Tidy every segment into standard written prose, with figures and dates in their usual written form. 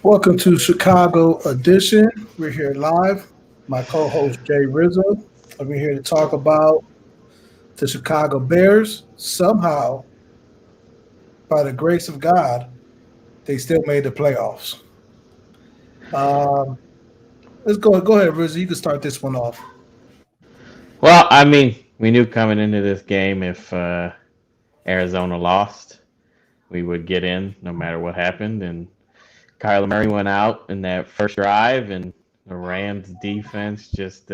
Welcome to Chicago Edition. We're here live. My co-host Jay Rizzo. And we're here to talk about the Chicago Bears. Somehow, by the grace of God, they still made the playoffs. Um, let's go. Go ahead, Rizzo. You can start this one off. Well, I mean, we knew coming into this game if Arizona lost, we would get in no matter what happened. And Kyler Murray went out in that first drive, and the Rams defense just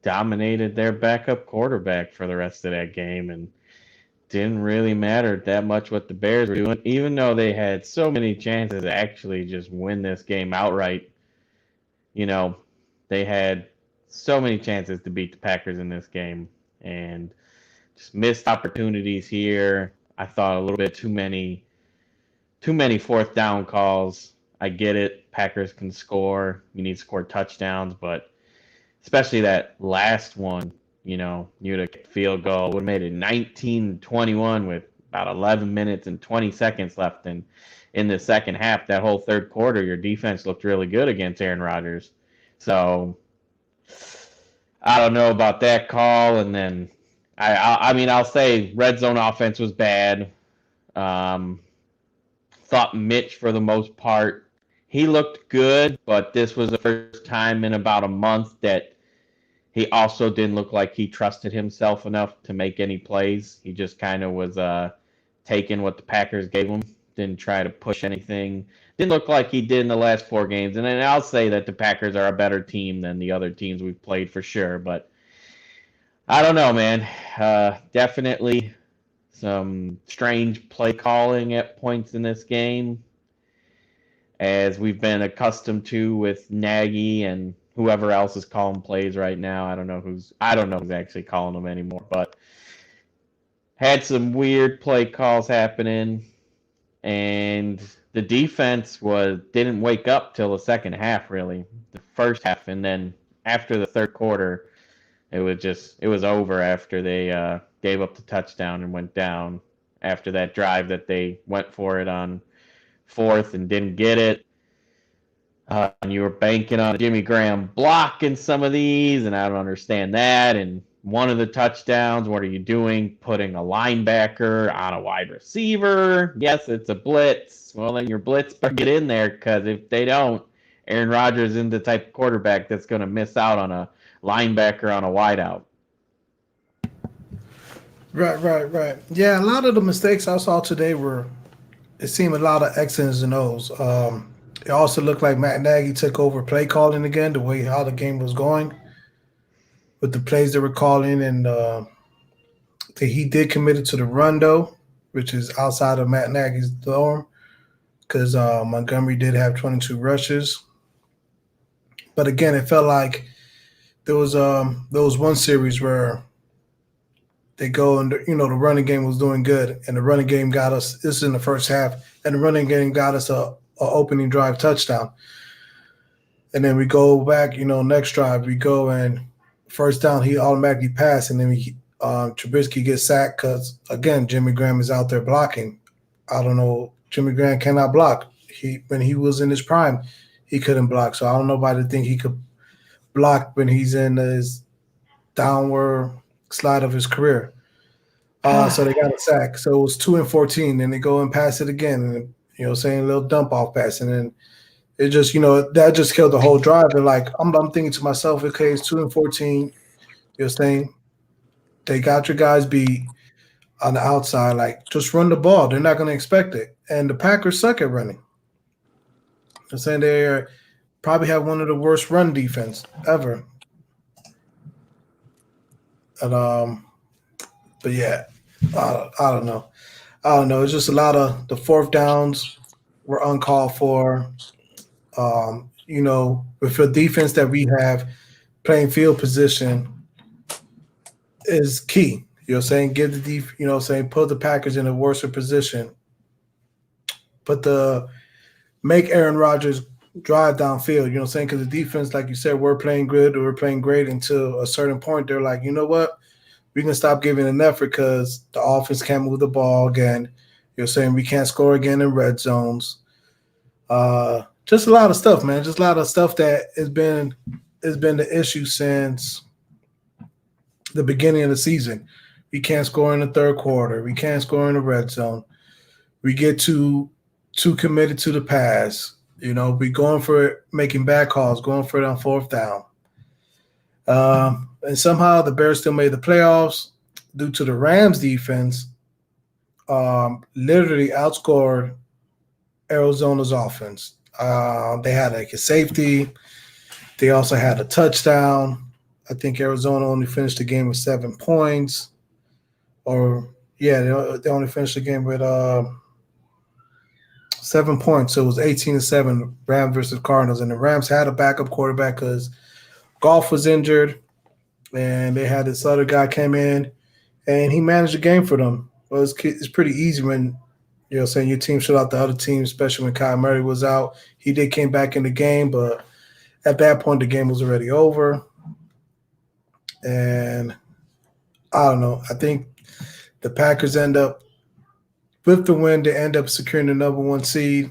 dominated their backup quarterback for the rest of that game. And didn't really matter that much what the Bears were doing, even though they had so many chances to actually just win this game outright. You know, they had so many chances to beat the Packers in this game. And just missed opportunities here. I thought a little bit too many fourth down calls. I get it. Packers can score. You need to score touchdowns, but especially that last one, you'd have field goal, would have made it 19-21 with about 11 minutes and 20 seconds left in the second half. That whole third quarter, your defense looked really good against Aaron Rodgers. So I don't know about that call, and then I mean, I'll say red zone offense was bad. Um, Thought Mitch, for the most part, he looked good, but this was the first time in about a month that he also didn't look like he trusted himself enough to make any plays. He just kind of was taking what the Packers gave him, didn't try to push anything. Didn't look like he did in the last four games. And then I'll say that the Packers are a better team than the other teams we've played for sure, but I don't know, man. Definitely some strange play calling at points in this game, as we've been accustomed to with Nagy and whoever else is calling plays right now. I don't know who's actually calling them anymore, but had some weird play calls happening, and the defense was didn't wake up till the second half, really, the first half, and then after the third quarter it was over after they gave up the touchdown and went down after that drive that they went for it on fourth and didn't get it. And you were banking on Jimmy Graham blocking some of these, and I don't understand that. And one of the touchdowns, what are you doing? Putting a linebacker on a wide receiver? Yes, it's a blitz. Well, then your blitz better get in there, because if they don't, Aaron Rodgers isn't the type of quarterback that's going to miss out on a linebacker on a wideout. Right. Yeah, a lot of the mistakes I saw today were. It seemed a lot of X's and O's. It also looked like Matt Nagy took over play calling again, the way how the game was going with the plays they were calling, and he did commit it to the run though, which is outside of Matt Nagy's norm because Montgomery did have 22 rushes. But again, it felt like there was one series where they go and the running game was doing good, and the running game got us. This is in the first half, and the running game got us a opening drive touchdown. And then we go back, next drive we go and first down he automatically passed, and then Trubisky gets sacked because again Jimmy Graham is out there blocking. I don't know. Jimmy Graham cannot block. When he was in his prime, he couldn't block. So I don't know why they think he could block when he's in his downward slide of his career. So they got a sack. So it was 2 and 14. Then they go and pass it again, and saying a little dump off pass, and then it just that just killed the whole drive. And like I'm thinking to myself, okay, it's 2 and 14. You're saying they got your guys beat on the outside. Like just run the ball. They're not going to expect it. And the Packers suck at running. I'm saying they probably have one of the worst run defense ever. And but yeah, I don't know. I don't know. It's just a lot of the fourth downs were uncalled for. With the defense that we have, playing field position is key. Saying give the saying put the Packers in a worse position. But the make Aaron Rodgers drive downfield, saying? Because the defense, like you said, we're playing good or we're playing great until a certain point. They're like, you know what? We can stop giving an effort because the offense can't move the ball again. You're saying we can't score again in red zones. Just a lot of stuff, man. Just a lot of stuff that has been the issue since the beginning of the season. We can't score in the third quarter. We can't score in the red zone. We get too committed to the pass. We going for it, making bad calls, going for it on fourth down. And somehow the Bears still made the playoffs due to the Rams defense. Literally outscored Arizona's offense. They had like a safety. They also had a touchdown. I think Arizona only finished the game with 7 points. Or yeah, they only finished the game with 7 points. So it was 18-7, Rams versus Cardinals, and the Rams had a backup quarterback because Golf was injured, and they had this other guy came in, and he managed the game for them. Well, it's pretty easy when saying your team shut out the other team, especially when Kyle Murray was out. He did came back in the game, but at that point the game was already over. And I don't know. I think the Packers end up with the win. They end up securing the number one seed.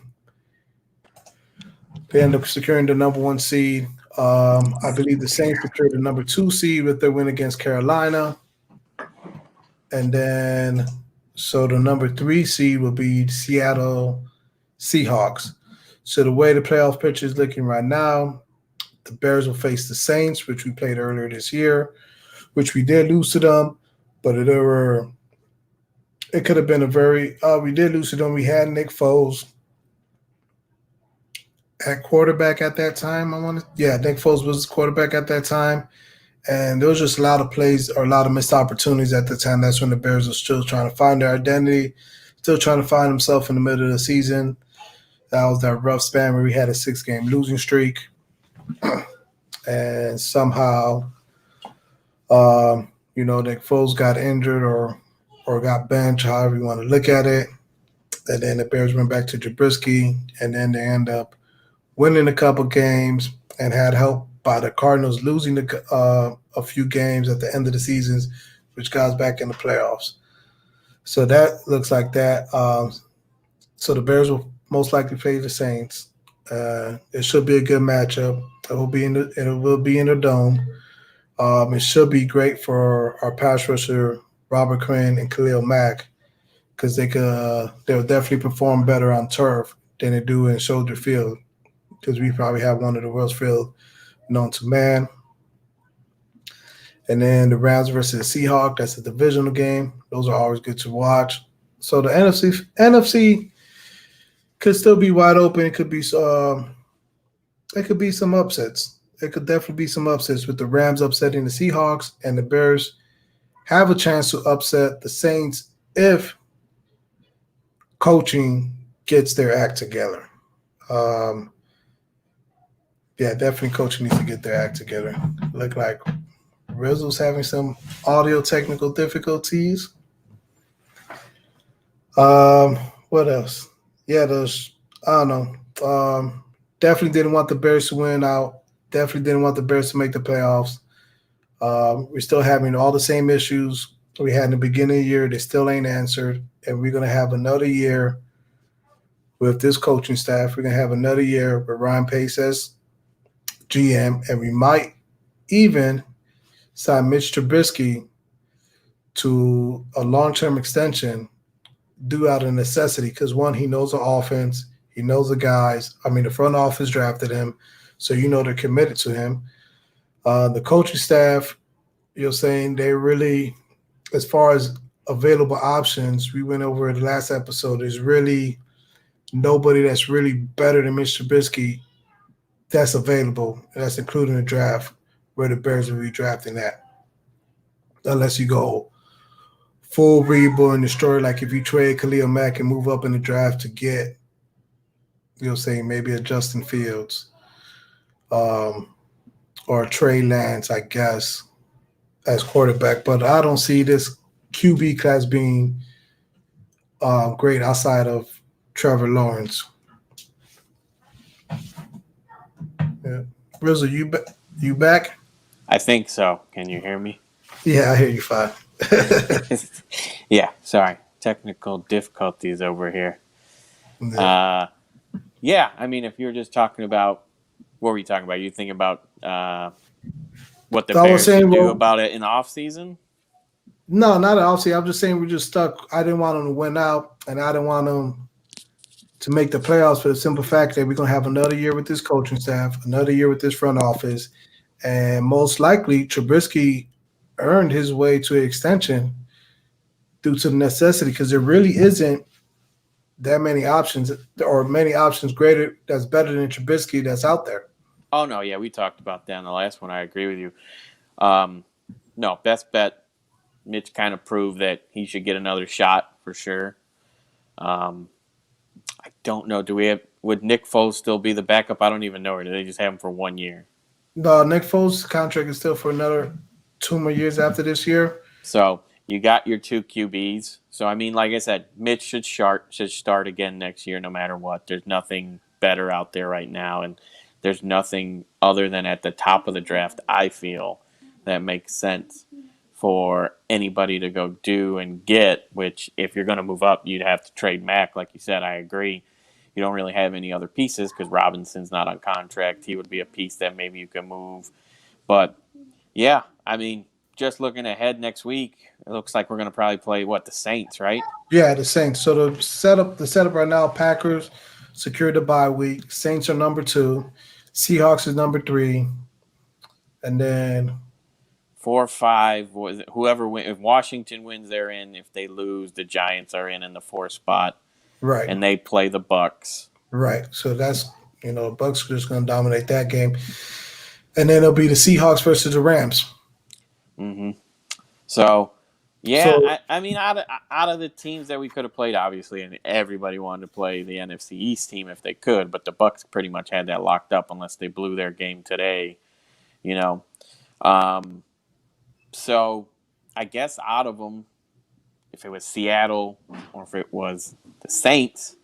I believe the Saints secured the number 2 seed with their win against Carolina. And then, so the number 3 seed will be Seattle Seahawks. So the way the playoff picture is looking right now, the Bears will face the Saints, which we played earlier this year, which we did lose to them. But it could have been we did lose to them. We had Nick Foles at quarterback at that time. Nick Foles was quarterback at that time. And there was just a lot of plays or a lot of missed opportunities at the time. That's when the Bears were still trying to find their identity, still trying to find themselves in the middle of the season. That was that rough span where we had a 6-game losing streak. And somehow, Nick Foles got injured or got benched, however you want to look at it. And then the Bears went back to Trubisky, and then they end up winning a couple games and had help by the Cardinals losing a few games at the end of the seasons, which got us back in the playoffs. So that looks like that. So the Bears will most likely play the Saints. It should be a good matchup. It will be in the dome. It should be great for our pass rusher Robert Quinn and Khalil Mack because they'll definitely perform better on turf than they do in shoulder field because we probably have one of the worst field known to man. And then the Rams versus the Seahawks, that's a divisional game. Those are always good to watch. So the NFC could still be wide open. It could be some upsets. It could definitely be some upsets with the Rams upsetting the Seahawks, and the Bears have a chance to upset the Saints if coaching gets their act together. Definitely coaching needs to get their act together. Look like Rizzo's having some audio technical difficulties. What else? I don't know. Definitely didn't want the Bears to win out. Definitely didn't want the Bears to make the playoffs. We're still having all the same issues we had in the beginning of the year. They still ain't answered. And we're going to have another year with this coaching staff. We're going to have another year with Ryan Pace as GM. And we might even sign Mitch Trubisky to a long-term extension due out of necessity because, one, he knows the offense. He knows the guys. The front office drafted him. So they're committed to him. The coaching staff, you're saying they really, as far as available options, we went over the last episode, there's really nobody that's really better than Mitch Trubisky that's available. That's including the draft where the Bears will be drafting that. Unless you go full rebuild and destroy, like if you trade Khalil Mack and move up in the draft to get, maybe a Justin Fields. Or Trey Lance, I guess, as quarterback. But I don't see this QB class being great outside of Trevor Lawrence. Yeah. Rizzo, you back? I think so. Can you hear me? Yeah, I hear you fine. Yeah, sorry. Technical difficulties over here. Yeah. Yeah, I mean, if you're just talking about what were you talking about? You thinking about what the So I was Bears saying, should do well, about it in the off season? no, not obviously. I'm just saying we're just stuck. I didn't want them to win out, and I didn't want them to make the playoffs for the simple fact that we're going to have another year with this coaching staff, another year with this front office, and most likely Trubisky earned his way to an extension due to the necessity because there really isn't that many options or many options greater that's better than Trubisky that's out there. Oh no, yeah, we talked about that in the last one. I agree with you. Um, no, best bet. Mitch kind of proved that he should get another shot for sure. Um, I don't know. Do we have? Would Nick Foles still be the backup? I don't even know. Or do they just have him for 1 year? No, Nick Foles' contract is still for another 2 more years after this year. So you got your two QBs. So I mean, like I said, Mitch should start again next year, no matter what. There's nothing better out there right now, and there's nothing other than at the top of the draft. I feel that makes sense for anybody to go do and get. Which, if you're going to move up, you'd have to trade Mac. Like you said, I agree. You don't really have any other pieces because Robinson's not on contract. He would be a piece that maybe you can move, but yeah, I mean, just looking ahead next week, it looks like we're going to probably play the Saints, right? Yeah, the Saints. So the setup right now, Packers secured the bye week. Saints are number two. Seahawks is number three. And then 4-5. Whoever win, if Washington wins, they're in. If they lose, the Giants are in the fourth spot, right, and they play the Bucks. right. So that's Bucks are just gonna dominate that game. And then it'll be the Seahawks versus the Rams. hmm So, yeah, So I mean, out of the teams that we could have played, obviously, and everybody wanted to play the NFC East team if they could, but the Bucks pretty much had that locked up unless they blew their game today. You know, um, so I guess out of them, if it was Seattle or if it was the Saints,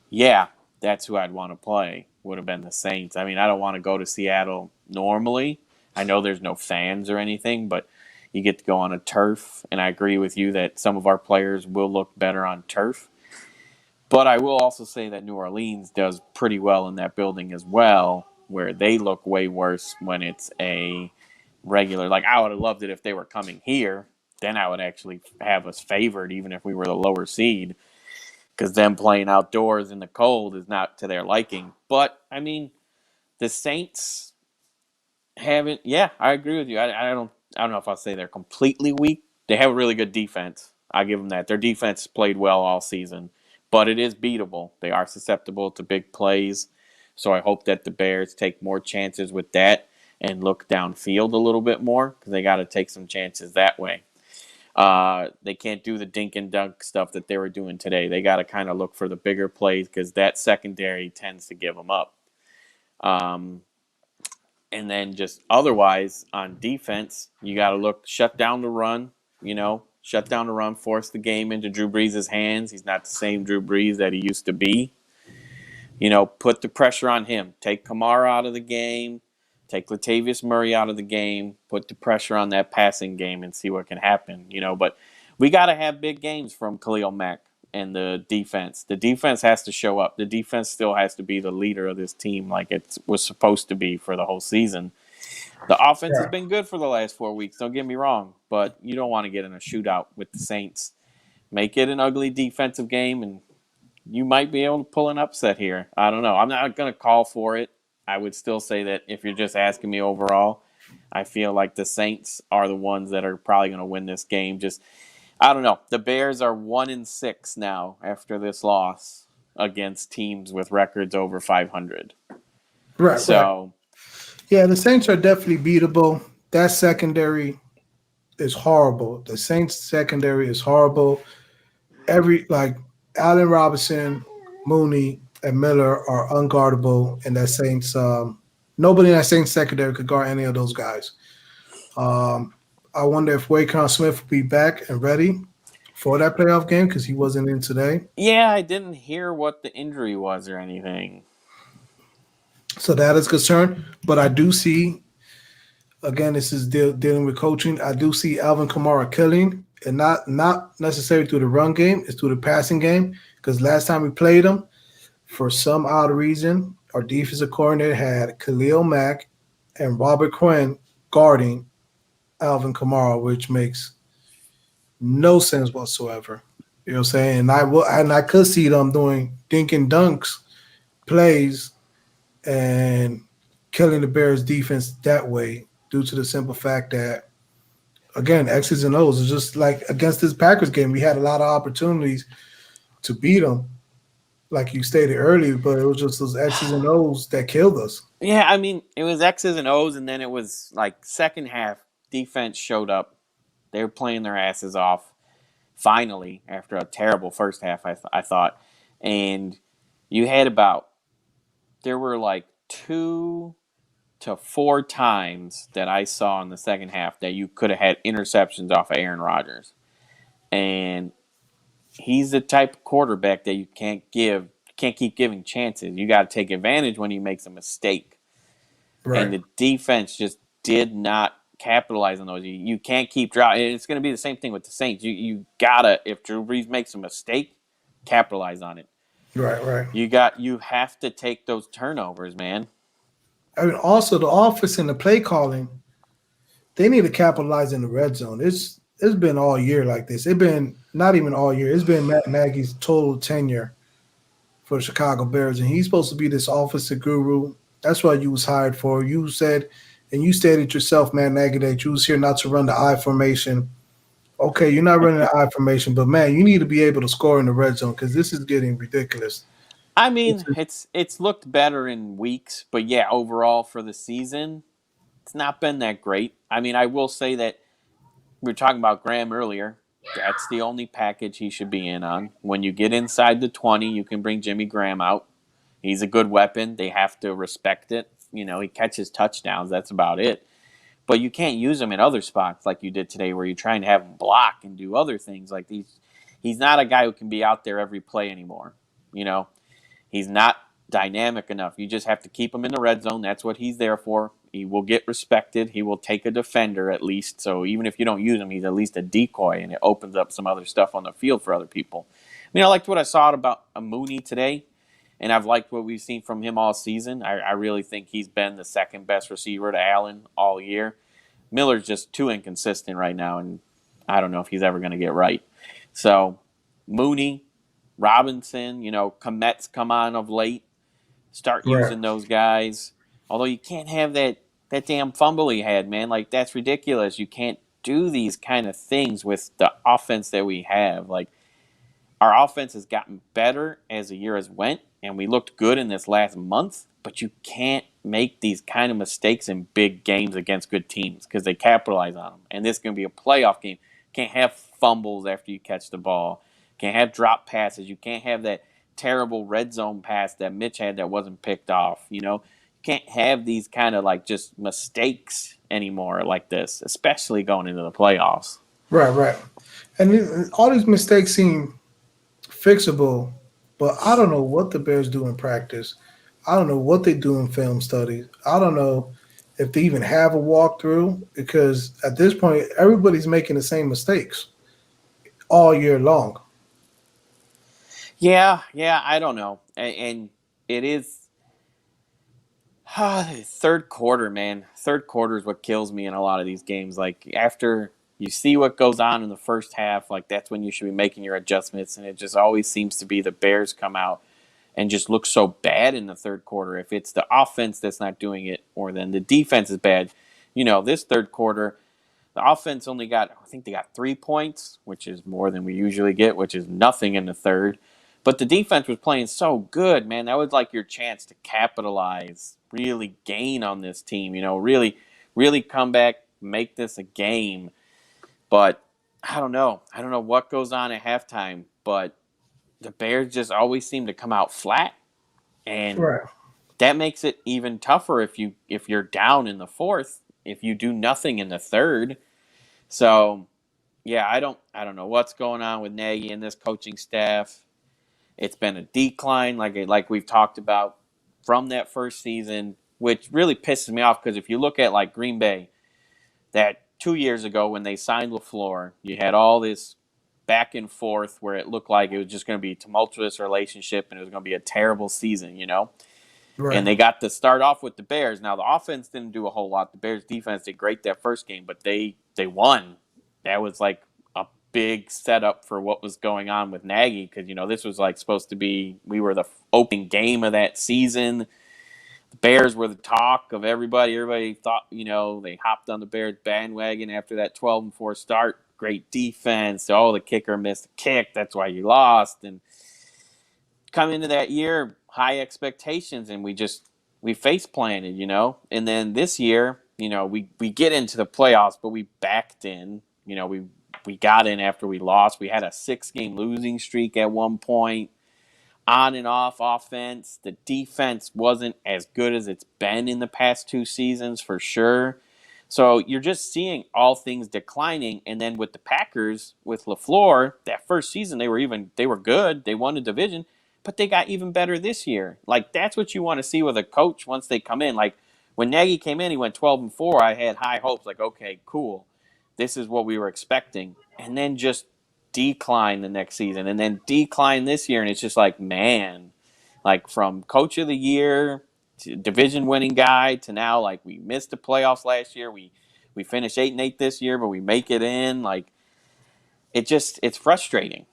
yeah, that's who I'd want to play. Would have been the Saints. I mean, I don't want to go to Seattle normally. I know there's no fans or anything, but you get to go on a turf, and I agree with you that some of our players will look better on turf. But I will also say that New Orleans does pretty well in that building as well, where they look way worse when it's a regular. Like, I would have loved it if they were coming here. Then I would actually have us favored, even if we were the lower seed, because them playing outdoors in the cold is not to their liking. But I mean, the Saints haven't. Yeah, I agree with you. I don't know if I'll say they're completely weak. They have a really good defense. I give them that. Their defense played well all season, but it is beatable. They are susceptible to big plays. So I hope that the Bears take more chances with that and look downfield a little bit more because they got to take some chances that way. They can't do the dink and dunk stuff that they were doing today. They got to kind of look for the bigger plays because that secondary tends to give them up. Um, and then just otherwise on defense, you got to shut down the run. Shut down the run, force the game into Drew Brees' hands. He's not the same Drew Brees that he used to be. Put the pressure on him. Take Kamara out of the game. Take Latavius Murray out of the game. Put the pressure on that passing game and see what can happen. But we got to have big games from Khalil Mack and the defense. The defense has to show up. The defense still has to be the leader of this team like it was supposed to be for the whole season. The offense has yeah, been good for the last 4 weeks. Don't get me wrong, but you don't want to get in a shootout with the Saints. Make it an ugly defensive game, and you might be able to pull an upset here. I don't know. I'm not going to call for it. I would still say that if you're just asking me overall, I feel like the Saints are the ones that are probably going to win this game. Just I don't know. The Bears are 1-6 now after this loss against teams with records over 500. right, right. So Yeah, the Saints are definitely beatable. That secondary is horrible. The Saints secondary is horrible. Every like Allen Robinson, Mooney, and Miller are unguardable in that Saints. Nobody in that Saints secondary could guard any of those guys. Um, I wonder if Waquan Smith will be back and ready for that playoff game because he wasn't in today. yeah, I didn't hear what the injury was or anything. So that is concerned. But I do see, again, this is dealing with coaching. I do see Alvin Kamara killing and not necessarily through the run game. It's through the passing game. Because last time we played them, for some odd reason, our defensive coordinator had Khalil Mack and Robert Quinn guarding Alvin Kamara, which makes no sense whatsoever. You know what I'm saying? And I could see them doing dink and dunks plays and killing the Bears defense that way due to the simple fact that again X's and O's is just like against this Packers game we had a lot of opportunities to beat them like you stated earlier, but it was just those X's and O's that killed us. Yeah, I mean, it was X's and O's, and then it was like second half, defense showed up. They were playing their asses off, finally, after a terrible first half, I thought. And you had there were like 2 to 4 times that I saw in the second half that you could have had interceptions off of Aaron Rodgers. And he's the type of quarterback that you can't keep giving chances. You got to take advantage when he makes a mistake. And Right, the defense just did not capitalize on those. You can't keep dropping. It's going to be the same thing with the Saints. You gotta, if Drew Brees makes a mistake, capitalize on it. right. You have to take those turnovers, man. I mean, also the offense and the play calling, they need to capitalize in the red zone. It's been all year like this. It's been not even all year. It's been Matt Nagy's total tenure for the Chicago Bears, and he's supposed to be this offensive guru. That's what you was hired for. You said, and you stated yourself, Matt Nagy, that you was here not to run the I formation. Okay, you're not running the I formation, but man, you need to be able to score in the red zone because this is getting ridiculous. I This mean, is, it's looked better in weeks, but yeah, overall for the season, it's not been that great. I mean, I will say that we were talking about Graham earlier. That's the only package he should be in on. When you get inside the 20, you can bring Jimmy Graham out. He's a good weapon. They have to respect it. You know, he catches touchdowns. That's about it. But you can't use him in other spots like you did today where you're trying to have him block and do other things like these. He's not a guy who can be out there every play anymore. You know, he's not dynamic enough. You just have to keep him in the red zone. That's what he's there for. He will get respected. He will take a defender at least. So even if you don't use him, he's at least a decoy, and it opens up some other stuff on the field for other people. I mean, I liked what I saw about Mooney today, and I've liked what we've seen from him all season. I really think he's been the second best receiver to Allen all year. Miller's just too inconsistent right now, and I don't know if he's ever going to get right. So Mooney, Robinson, Komet's come on of late. Start right, using those guys. Although you can't have that damn fumble he had, man. Like that's ridiculous. You can't do these kind of things with the offense that we have. Like our offense has gotten better as the year has went, and we looked good in this last month. But you can't make these kind of mistakes in big games against good teams because they capitalize on them. And this is going to be a playoff game. You can't have fumbles after you catch the ball. You can't have drop passes. You can't have that terrible red zone pass that Mitch had that wasn't picked off. You can't have these kind of like just mistakes anymore like this, especially going into the playoffs. right. And all these mistakes seem fixable, but I don't know what the Bears do in practice. I don't know what they do in film studies. I don't know if they even have a walkthrough because at this point, everybody's making the same mistakes all year long. Yeah, I don't know. And it is third quarter, man. Third quarter is what kills me in a lot of these games. Like after you see what goes on in the first half, like that's when you should be making your adjustments. And it just always seems to be the Bears come out and just look so bad in the third quarter. If it's the offense that's not doing it, or then the defense is bad. This third quarter, the offense only I think they got 3 points, which is more than we usually get, which is nothing in the third. But the defense was playing so good, man. That was like your chance to capitalize, really gain on this team, really, really come back, make this a game. But I don't know. I don't know what goes on at halftime, but the Bears just always seem to come out flat. And Right. that makes it even tougher if you're down in the fourth, if you do nothing in the third. So yeah, I don't know what's going on with Nagy and this coaching staff. It's been a decline, like we've talked about from that first season, which really pisses me off because if you look at like Green Bay, that 2 years ago when they signed LaFleur, you had all this back and forth where it looked like it was just going to be a tumultuous relationship and it was going to be a terrible season, Right. And they got to start off with the Bears. Now the offense didn't do a whole lot. The Bears defense did great that first game, but they won. That was like a big setup for what was going on with Nagy because this was like supposed to be we were the opening game of that season. The Bears were the talk of everybody. Everybody thought they hopped on the Bears bandwagon after that 12-4 start. Great defense. Oh, the kicker missed a kick. That's why you lost. And come into that year, high expectations, and we face planted, And then this year, we get into the playoffs, but we backed in. We got in after we lost. We had a 6-game losing streak at one point. On and off offense. The defense wasn't as good as it's been in the past 2 seasons for sure. So you're just seeing all things declining. And then with the Packers, with LaFleur, that first season they were good. They won the division, but they got even better this year. Like that's what you want to see with a coach once they come in. Like when Nagy came in, he went 12-4. I had high hopes. Like okay, cool, this is what we were expecting. And then just decline the next season and then decline this year. And it's just like, man, like from coach of the year to division winning guy to now, like we missed the playoffs last year. We finished 8-8 this year, but we make it in. Like it's frustrating.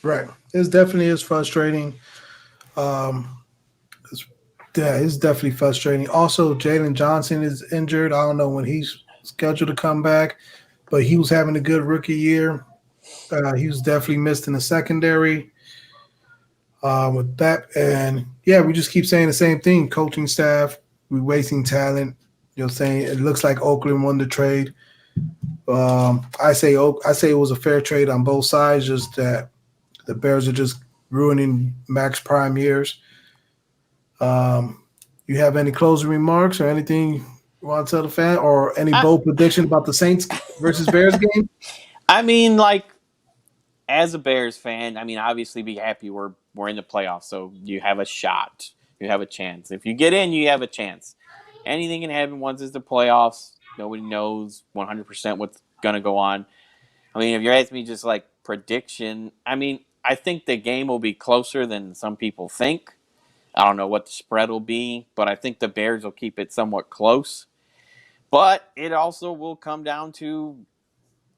Right. It definitely is frustrating. Um, it's, yeah, it's definitely frustrating. Also, Jalen Johnson is injured. I don't know when he's scheduled to come back, but he was having a good rookie year. He was definitely missed in the secondary with that. And yeah, we just keep saying the same thing. Coaching staff, we're wasting talent. Saying it looks like Oakland won the trade. I say it was a fair trade on both sides. Just that the Bears are just ruining Max Prime years. You have any closing remarks or anything you want to tell the fan, or any bold prediction about the Saints versus Bears game? I mean, like as a Bears fan, I mean, obviously be happy we're in the playoffs, so you have a shot, you have a chance. If you get in, you have a chance. Anything can happen once it's the playoffs. Nobody knows 100% what's gonna go on. I mean, if you're asking me just like prediction, I mean, I think the game will be closer than some people think. I don't know what the spread will be, but I think the Bears will keep it somewhat close. But it also will come down to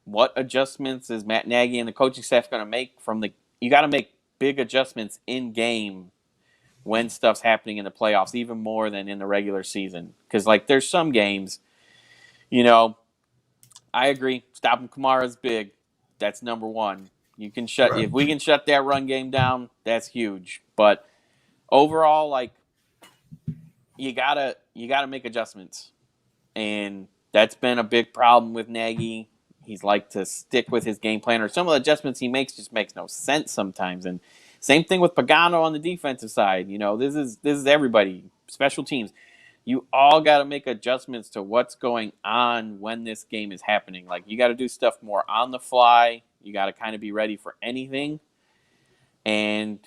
what adjustments is Matt Nagy and the coaching staff going to make from the. You got to make big adjustments in game when stuff's happening in the playoffs, even more than in the regular season. Because like there's some games, I agree. Stopping Kamara is big. That's number one. You can shut if we can shut that run game down, that's huge. But overall, like you gotta make adjustments, and that's been a big problem with Nagy. He's like to stick with his game plan, or some of the adjustments he makes just makes no sense sometimes. And same thing with Pagano on the defensive side. This is everybody, special teams. You all got to make adjustments to what's going on when this game is happening. Like you got to do stuff more on the fly. You got to kind of be ready for anything, and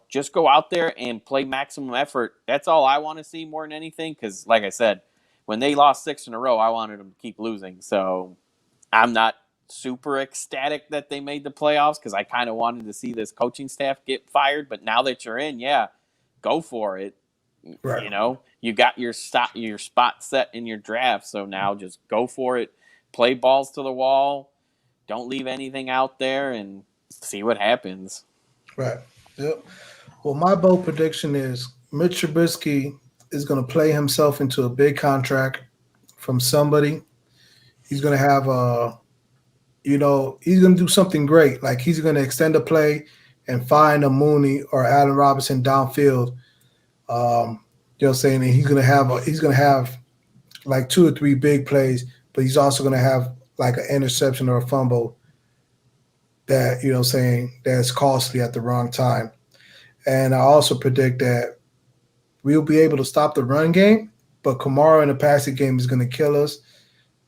just go out there and play maximum effort. That's all I want to see more than anything. Because, like I said, when they lost 6 in a row, I wanted them to keep losing. So I'm not super ecstatic that they made the playoffs because I kind of wanted to see this coaching staff get fired. But now that you're in, yeah, go for it. Right. You got your spot set in your draft. So now just go for it. Play balls to the wall. Don't leave anything out there and see what happens. Right. Yep. Well, my bold prediction is Mitch Trubisky is going to play himself into a big contract from somebody. He's going to have he's going to do something great. Like he's going to extend a play and find a Mooney or Allen Robinson downfield. Saying that he's going to have like 2 or 3 big plays, but he's also going to have like an interception or a fumble that, that's costly at the wrong time. And I also predict that we'll be able to stop the run game, but Kamara in the passing game is going to kill us.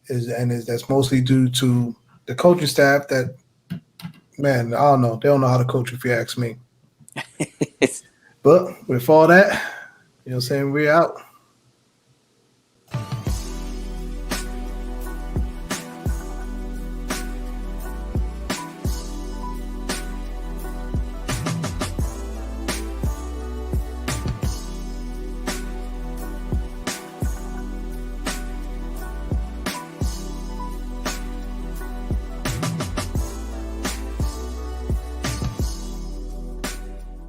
That's mostly due to the coaching staff that, man, I don't know. They don't know how to coach if you ask me. But with all that, we're out.